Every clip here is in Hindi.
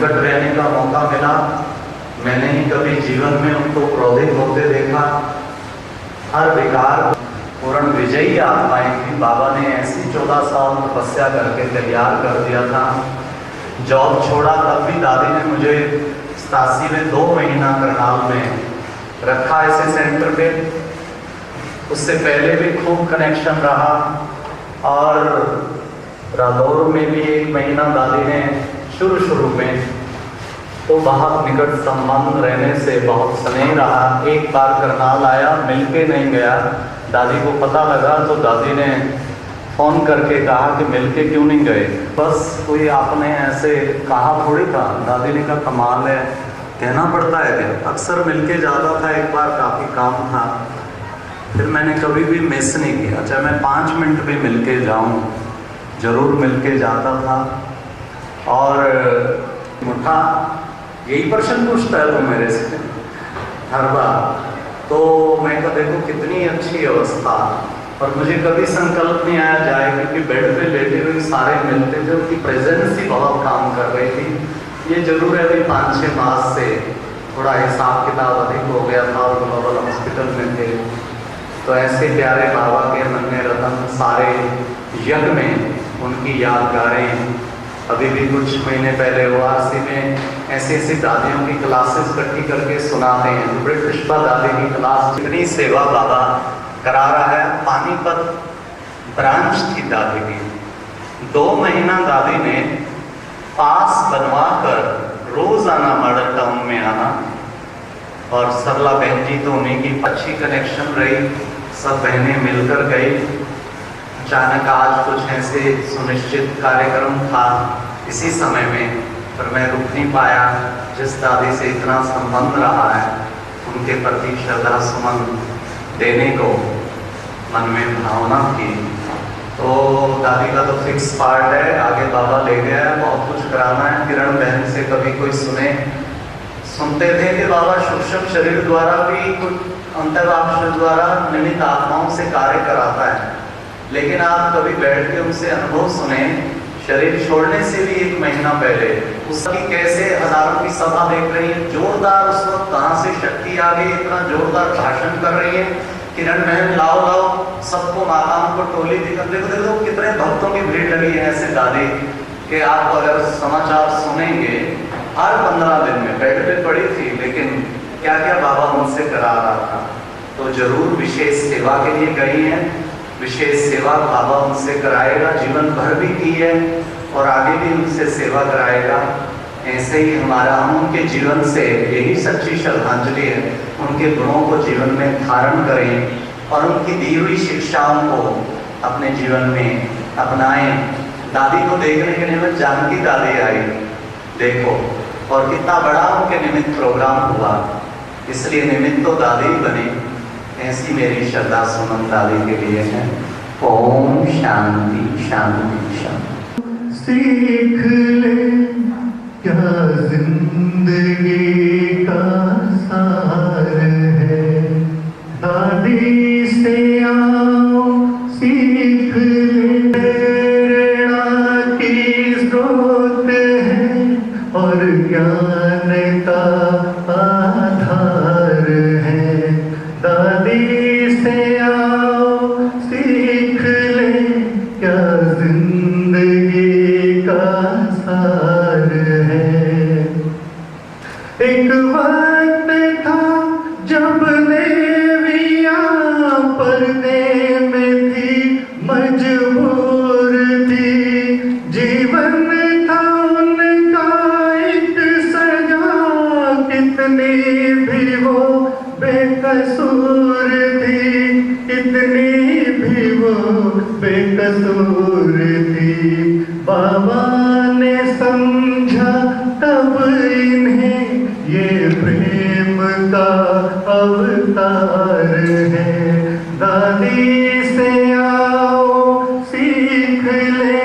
निकट रहने का मौका मिला। मैंने ही कभी जीवन में उनको क्रोधित होते देखा। हर विकार पूर्ण विजयी आत्माएं थी। बाबा ने ऐसी 14 साल तपस्या करके तैयार कर दिया था। जॉब छोड़ा तब भी दादी ने मुझे 87 में 2 महीना करनाल में रखा ऐसे सेंटर पे। उससे पहले भी खूब कनेक्शन रहा और रादौर में भी 1 महीना दादी ने शुरू में तो बहुत निकट संबंध रहने से बहुत स्नेह रहा। एक बार करनाल आया, मिलके नहीं गया। दादी को पता लगा तो दादी ने फ़ोन करके कहा कि मिलके क्यों नहीं गए। बस कोई आपने ऐसे कहा थोड़ी था। दादी ने कहा कमाल है, कहना पड़ता है क्या। अक्सर मिलके जाता था। एक बार काफ़ी काम था, फिर मैंने कभी भी मिस नहीं किया। चाहे मैं 5 मिनट भी मिलके जाऊं, जरूर मिलके जाता था। और मुठा यही प्रश्न पूछता है वो मेरे से हर बार। तो मैं कहा देखो कितनी अच्छी अवस्था। और मुझे कभी संकल्प नहीं आया जाए, क्योंकि बेड पे लेटे हुए सारे मिलते थे। उनकी प्रेजेंस ही बहुत काम कर रही थी। ये जरूर है भाई 5-6 मास से थोड़ा हिसाब किताब अधिक हो गया था और ग्लोबल हॉस्पिटल में थे। तो ऐसे प्यारे बाबा के नन्हे रतन सारे यज्ञ में उनकी यादगारें अभी भी कुछ महीने पहले ORC में ऐसी दादियों की क्लासेस इकट्ठी करके सुनाते हैं। तो बड़ी पुष्पा दादी की क्लास, इतनी सेवा बाबा करा रहा है। पानीपत ब्रांच थी दादी की। 2 महीना दादी ने पास बनवा कर रोज आना मॉडल टाउन में आना। और सरला बहन जी तो उन्हीं की अच्छी कनेक्शन रही, सब बहनें मिलकर गई। अचानक आज कुछ ऐसे सुनिश्चित कार्यक्रम था इसी समय में, पर मैं रुक नहीं पाया। जिस दादी से इतना संबंध रहा है उनके प्रति श्रद्धा सुमन देने को मन में भावना थी। तो दादी का तो फिक्स पार्ट है, आगे बाबा ले गया है, बहुत कुछ कराना है। किरण बहन से कभी कोई सुनते थे कि बाबा सूक्ष्म शरीर द्वारा भी कुछ अंतर्वाक्ष द्वारा निमित्त आत्माओं से कार्य कराता है। लेकिन आप कभी बैठ के उनसे अनुभव सुने, शरीर छोड़ने से भी 1 महीना पहले उसकी कैसे हजारों की सभा देख रही है, जोरदार उस वक्त कहाँ से शक्ति आ गई, इतना जोरदार भाषण कर रही है। किरण बहन लाओ सबको, माताओं को टोली दिखा, देखो कितने भक्तों की भीड़ लगी है ऐसे दादी कि आप अगर समाचार सुनेंगे। हर 15 दिन में बेड पे पड़ी थी, लेकिन क्या क्या बाबा उनसे करा रहा था। तो जरूर विशेष सेवा के लिए गई हैं। विशेष सेवा बाबा उनसे कराएगा, जीवन भर भी की है और आगे भी उनसे सेवा कराएगा। ऐसे ही हमारा हम उनके जीवन से यही सच्ची श्रद्धांजलि है, उनके गुणों को जीवन में धारण करें और उनकी दी हुई शिक्षाओं को अपने जीवन में अपनाएं। दादी को देखने के निमित्त जानकी दादी आई, देखो, और कितना बड़ा उनके निमित्त प्रोग्राम हुआ, इसलिए निमित्त तो दादी बनी। ऐसी मेरी श्रद्धा सुमन दादी के लिए है। ओम शांति शांति शांति। सीख ले क्या जिंदगी का सार है, दादी से आओ सीख ले। प्रेरणा की स्रोत है और ज्ञान का आधार है। दादी से आओ सीख ले क्या जिंदगी का सार है। एक वक्त था जब देवियां पर्दे में थी, मजबूर थी। जीवन था उनका एक सजा, कितनी भी वो बेकसूर थी, कितनी भी वो बेकसूर थी। बाबा ने समझा तब इन्हें ये प्रेम का अवतार है। दादी से आओ सीख ले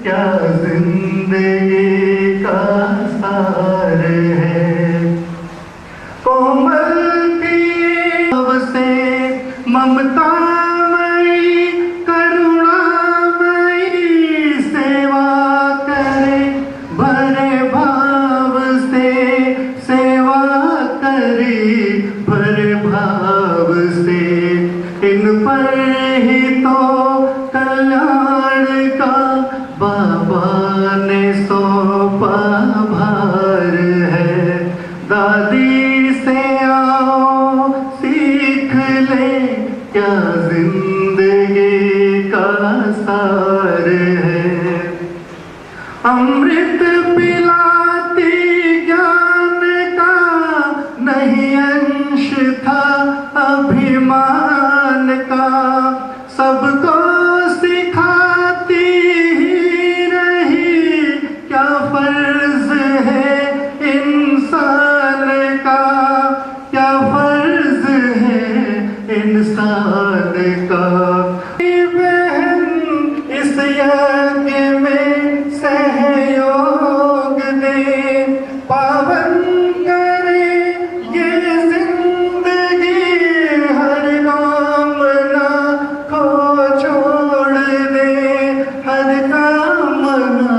क्या जिंदगी का सार है। कोमल से ममतामयी करुणामयी सेवा करे, भरे भाव दादी से आओ सीख ले क्या जिंदगी का सार है। अमृत पिलाती ज्ञान का नहीं अंश था अभिमान का, सबको सिखाती ही रही क्या फर्ज है इंसान का, क्या फर्ज है इंसान का। बहन इस यज्ञ में सहयोग दे, पावन करे ये जिंदगी, हर कामना को छोड़ दे, हर कामना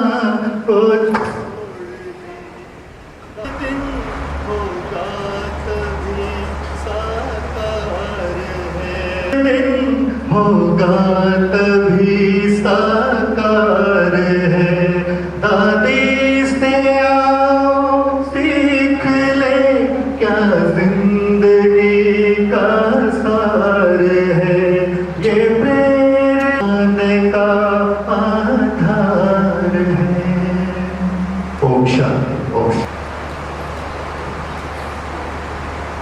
को दिन होगा तभी साकार है, दिन होगा